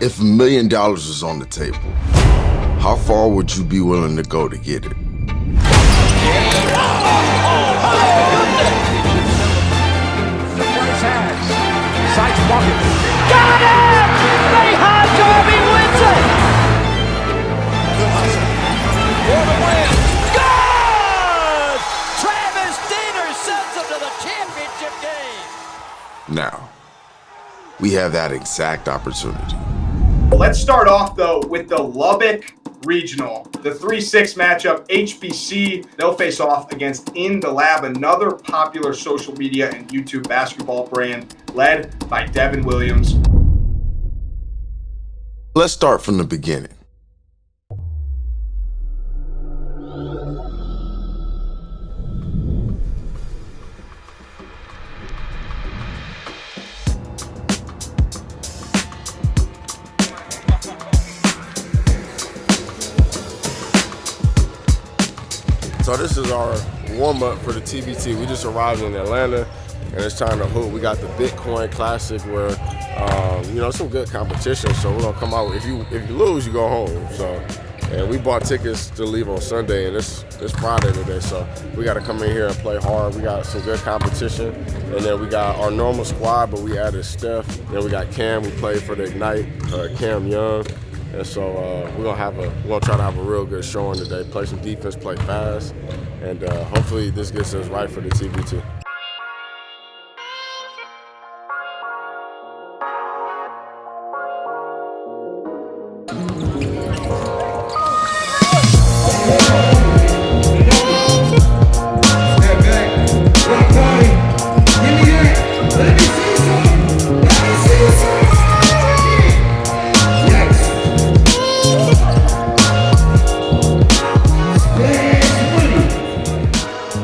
If $1 million was on the table, how far would you be willing to go to get it? Sides pocket. Got it! They had Darby wins it! For the win. Good! Travis Diener sends them to the championship game. Now, we have that exact opportunity. Let's start off, though, with the Lubbock Regional. The 3-6 matchup, HBC, they'll face off against In the Lab, another popular social media and YouTube basketball brand led by Devin Williams. Let's start from the beginning. So this is our warm-up for the TBT. We just arrived in Atlanta, and it's time to hoop. We got the Bitcoin Classic where, some good competition. So we're gonna come out. If you lose, you go home. So, and we bought tickets to leave on Sunday, and it's Friday today. So we got to come in here and play hard. We got some good competition, and then we got our normal squad, but we added Steph. Then we got Cam. We played for the Ignite, Cam Young. And so we're gonna try to have a real good showing today. Play some defense, play fast, and hopefully this gets us right for the TBT.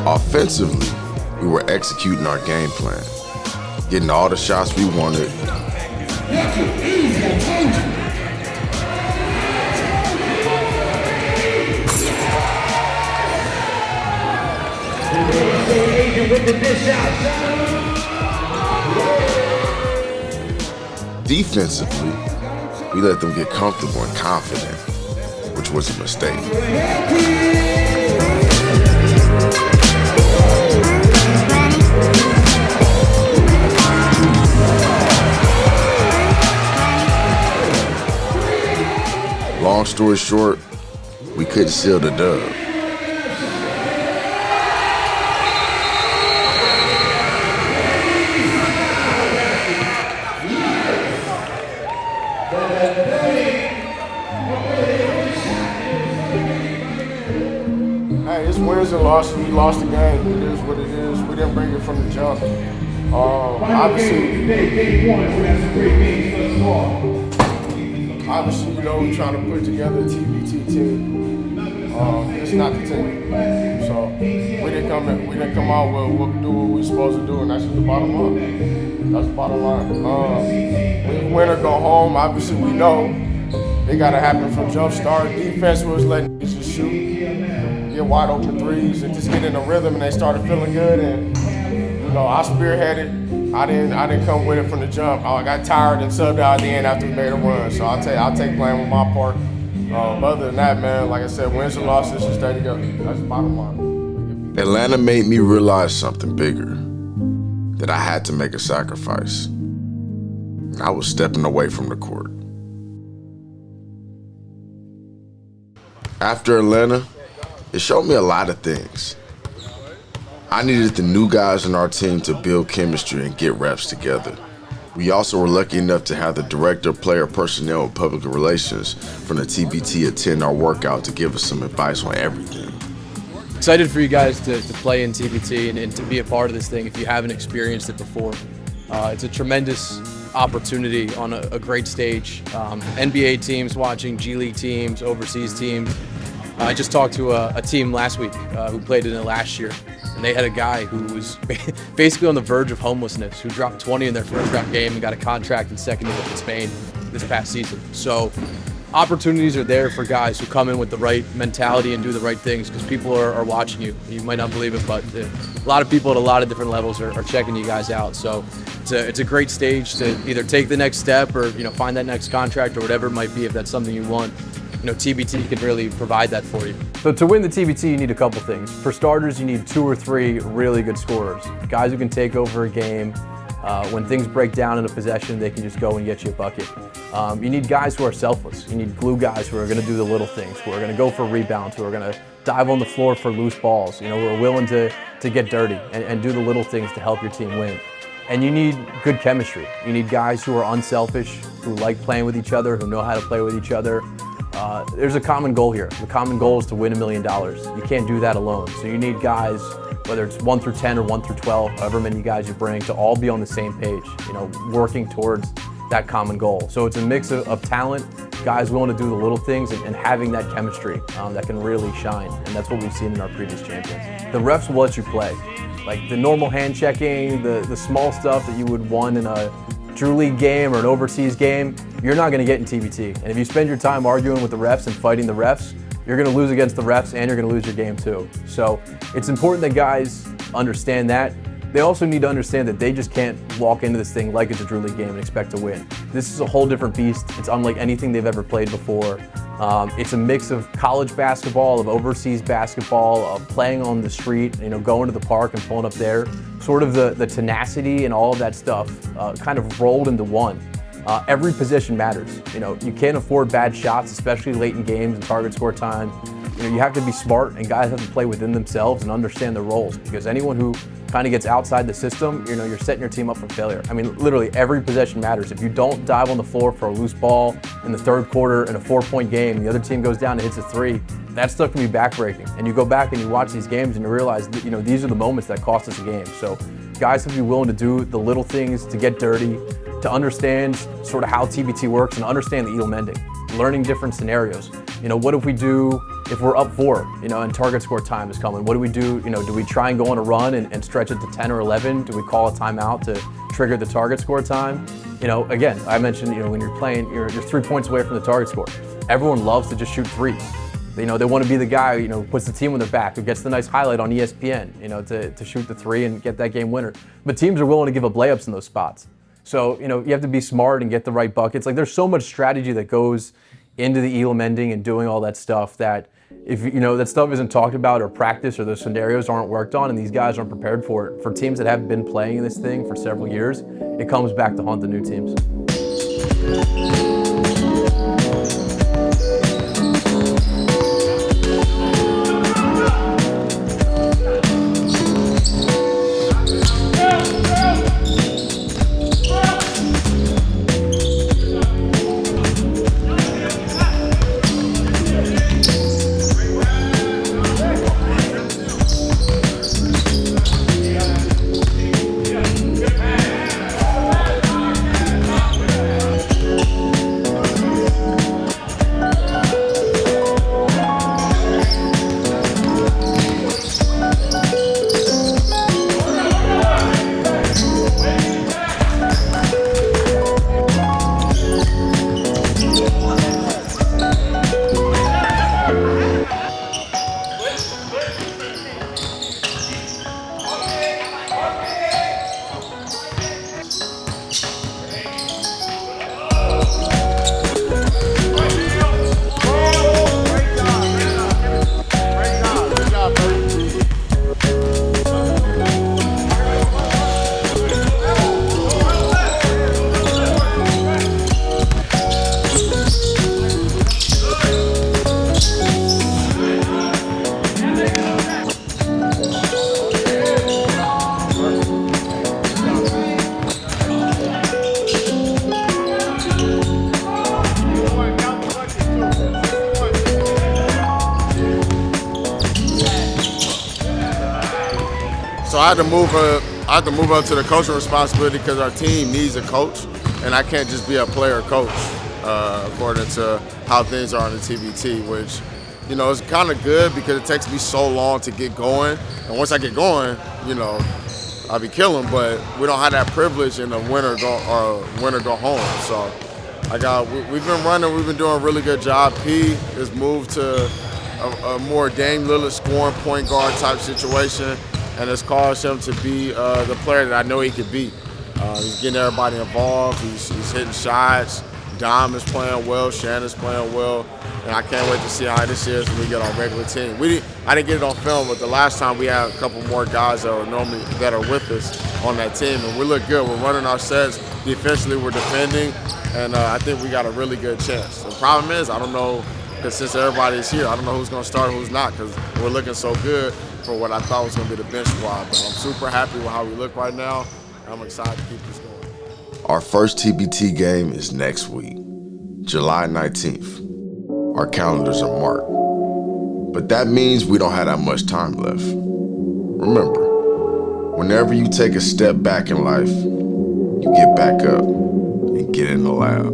Offensively, we were executing our game plan, getting all the shots we wanted. Defensively, we let them get comfortable and confident, which was a mistake. Long story short, we couldn't seal the dub. Hey, it's wins and losses. We lost the game. It is what it is. We didn't bring it from the jump. Obviously, we're trying to put together a TBT team. It's not the team. So we didn't come out with we'll do what we're supposed to do, and that's just the bottom line. That's the bottom line. When you win or go home, obviously we know it got to happen from jump start. Defense was letting us just shoot, get wide open threes, and just get in a rhythm, and they started feeling good. And I spearheaded. I didn't come with it from the jump. I got tired and subbed out at the end after we made a run. So I'll take blame on my part. Other than that, man, like I said, wins and losses should stay together. That's the bottom line. Atlanta made me realize something bigger, that I had to make a sacrifice. I was stepping away from the court. After Atlanta, it showed me a lot of things. I needed the new guys on our team to build chemistry and get reps together. We also were lucky enough to have the director of player personnel and public relations from the TBT attend our workout to give us some advice on everything. Excited for you guys to play in TBT and to be a part of this thing if you haven't experienced it before. It's a tremendous opportunity on a great stage. NBA teams watching, G League teams, overseas teams. I just talked to a team last week who played in it last year, and they had a guy who was basically on the verge of homelessness, who dropped 20 in their first round game and got a contract in second division in Spain this past season. So opportunities are there for guys who come in with the right mentality and do the right things, because people are watching you. You might not believe it, but a lot of people at a lot of different levels are checking you guys out. So it's a great stage to either take the next step or find that next contract or whatever it might be, if that's something you want. TBT can really provide that for you. So to win the TBT, you need a couple things. For starters, you need 2 or 3 really good scorers, guys who can take over a game. When things break down in a possession, they can just go and get you a bucket. You need guys who are selfless. You need glue guys who are going to do the little things, who are going to go for rebounds, who are going to dive on the floor for loose balls, who are willing to get dirty and do the little things to help your team win. And you need good chemistry. You need guys who are unselfish, who like playing with each other, who know how to play with each other. There's a common goal here. The common goal is to win $1 million. You can't do that alone. So you need guys, whether it's 1 through 10 or 1 through 12, however many guys you bring, to all be on the same page, working towards that common goal. So it's a mix of talent, guys willing to do the little things, and having that chemistry that can really shine. And that's what we've seen in our previous champions. The refs will let you play. Like the normal hand checking, the small stuff that you would want in a Drew League game or an overseas game, you're not going to get in TBT. And if you spend your time arguing with the refs and fighting the refs, you're going to lose against the refs and you're going to lose your game too. So it's important that guys understand that. They also need to understand that they just can't walk into this thing like it's a Drew League game and expect to win. This is a whole different beast. It's unlike anything they've ever played before. It's a mix of college basketball, of overseas basketball, of playing on the street, going to the park and pulling up there. Sort of the tenacity and all of that stuff kind of rolled into one. Every position matters. You can't afford bad shots, especially late in games and target score time. You have to be smart, and guys have to play within themselves and understand their roles, because anyone who kind of gets outside the system, you're setting your team up for failure. I mean, literally every possession matters. If you don't dive on the floor for a loose ball in the third quarter in a 4-point game, the other team goes down and hits a 3, that stuff can be backbreaking. And you go back and you watch these games and you realize that, these are the moments that cost us a game. So guys have to be willing to do the little things, to get dirty, to understand sort of how TBT works and understand the Edel mending, learning different scenarios. What if we do if we're up 4, and target score time is coming? What do we do? Do we try and go on a run and stretch it to 10 or 11? Do we call a timeout to trigger the target score time? Again, I mentioned, when you're playing, you're 3 points away from the target score. Everyone loves to just shoot threes. They want to be the guy, who puts the team on their back, who gets the nice highlight on ESPN, to shoot the 3 and get that game winner. But teams are willing to give up layups in those spots. So, you have to be smart and get the right buckets. Like, there's so much strategy that goes into the Edel mending and doing all that stuff that if that stuff isn't talked about or practiced, or those scenarios aren't worked on and these guys aren't prepared for it, for teams that have been playing this thing for several years, it comes back to haunt the new teams. So I had to move up to the coaching responsibility because our team needs a coach, and I can't just be a player coach according to how things are on the TBT, which is kind of good because it takes me so long to get going, and once I get going, I'll be killing. But we don't have that privilege in the winter go home. So We've been running. We've been doing a really good job. P has moved to a more Dame Lillard scoring point guard type situation, and it's caused him to be the player that I know he could be. He's getting everybody involved. He's hitting shots. Dom is playing well. Shannon's playing well. And I can't wait to see how this is when we get our regular team. I didn't get it on film, but the last time we had a couple more guys that are with us on that team, and we look good. We're running our sets. Defensively, we're defending, and I think we got a really good chance. The problem is, I don't know, because since everybody's here, I don't know who's going to start and who's not, because we're looking so good for what I thought was going to be the bench squad. But I'm super happy with how we look right now, and I'm excited to keep this going. Our first TBT game is next week, July 19th. Our calendars are marked. But that means we don't have that much time left. Remember, whenever you take a step back in life, you get back up and get in the lab.